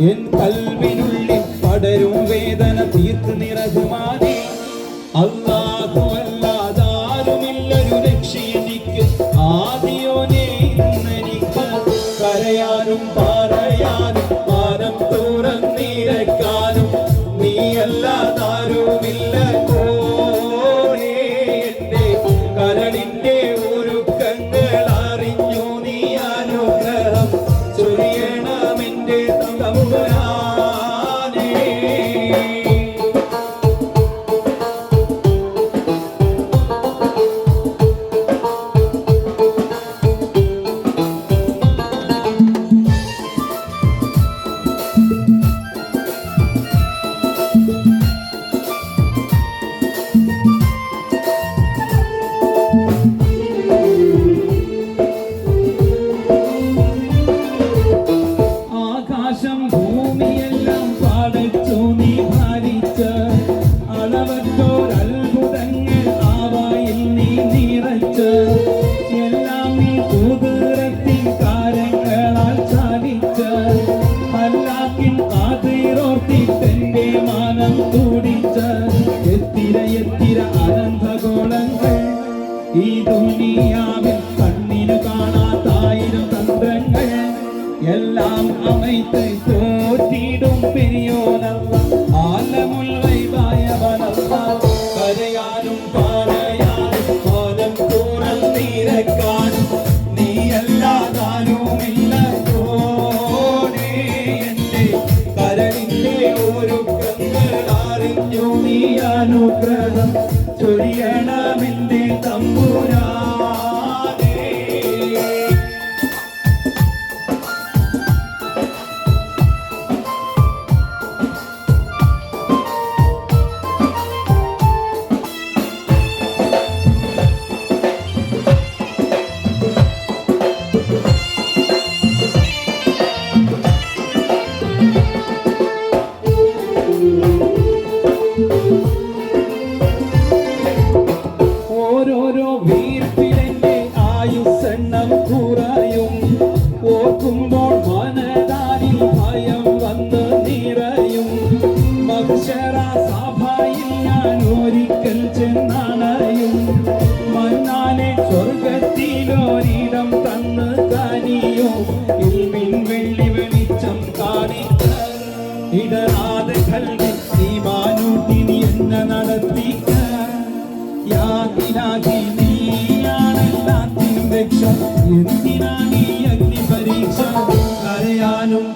N കൽവിനുള്ളിൽ പടരും വേദന തീർത്ത് നിറകുമാനേ. അല്ലാഹു അല്ലാതാരുമില്ലൊരു രക്ഷ എനിക്ക്, ആദിയോനെ ഇന്നെനിക്ക് കരയാനും പറയാനും മാനം തുറന്നിരക്കാനും നീയല്ലാതാരുമില്ല കോണേ. എന്റെ കരളിന്റെ ഒരുക്കങ്ങൾ അറിഞ്ഞു നീ അനുഗ്രഹം ചൊരിയണമെന്റെ തമ്പുരാനേ. ഭൂമിയെല്ലാം പാടച്ചു നീ ഭാരിച്ച അളവറ്റോരത്ഭുതങ്ങൾ ആവായിൽ നീ നിറച്ച് എല്ലാം നീ കുതിരത്തിൻ കാരങ്ങളാൽ ചാലിച്ച് അല്ലാക്കിൻ ആതിരോർത്തിട്ടെന്റെ മാനം തുടിച്ച് എത്തിര അനന്തഗോളങ്ങൾ ഈ ദുനിയാവിൽ കണ്ണിനു കാണാത്തായിരം തന്ത്രങ്ങൾ എല്ലാം அமைத்து போற்றிடும் பெரியோனல்ல ஆலமுல் வைபாயவனல்ல கரையாനും പാറയാനും മാനം തുറന്നിരക്കാനും നീയല്ലാതാരുമില്ല കോണേ. എന്റെ കരളിന്റെ ഒരുക്കങ്ങൾ അറിഞ്ഞു നീ അനുഗ്രഹം ചൊരിയണമെന്റെ തമ്പുരാനേ. ഓരോരോ വീർപ്പിലെന്റെ ആയുസ്സെണ്ണം കുറയും, ഓർക്കുമ്പോൾ മനതാരിൽ ഭയം വന്ന് നിറയും. മഹ്ശറ സഭയിൽ ഞാൻ ഒരിക്കൽ ചെന്നണയും, മന്നാനെ സ്വർഗത്തിലൊരിടം തന്ന് കനിയോ ഇൽമിൻ വെള്ളി വെളിച്ചം കാണിക്ക ഇടറാതെ കൽവിൽ ഈമാനൂട്ടി നീ എന്നെ നടത്തിക്ക. യാ ഇലാഹി നീയാണെല്ലാത്തിനും രക്ഷ, എന്തിനാ നീ അഗ്നി പരീക്ഷ കരയാനും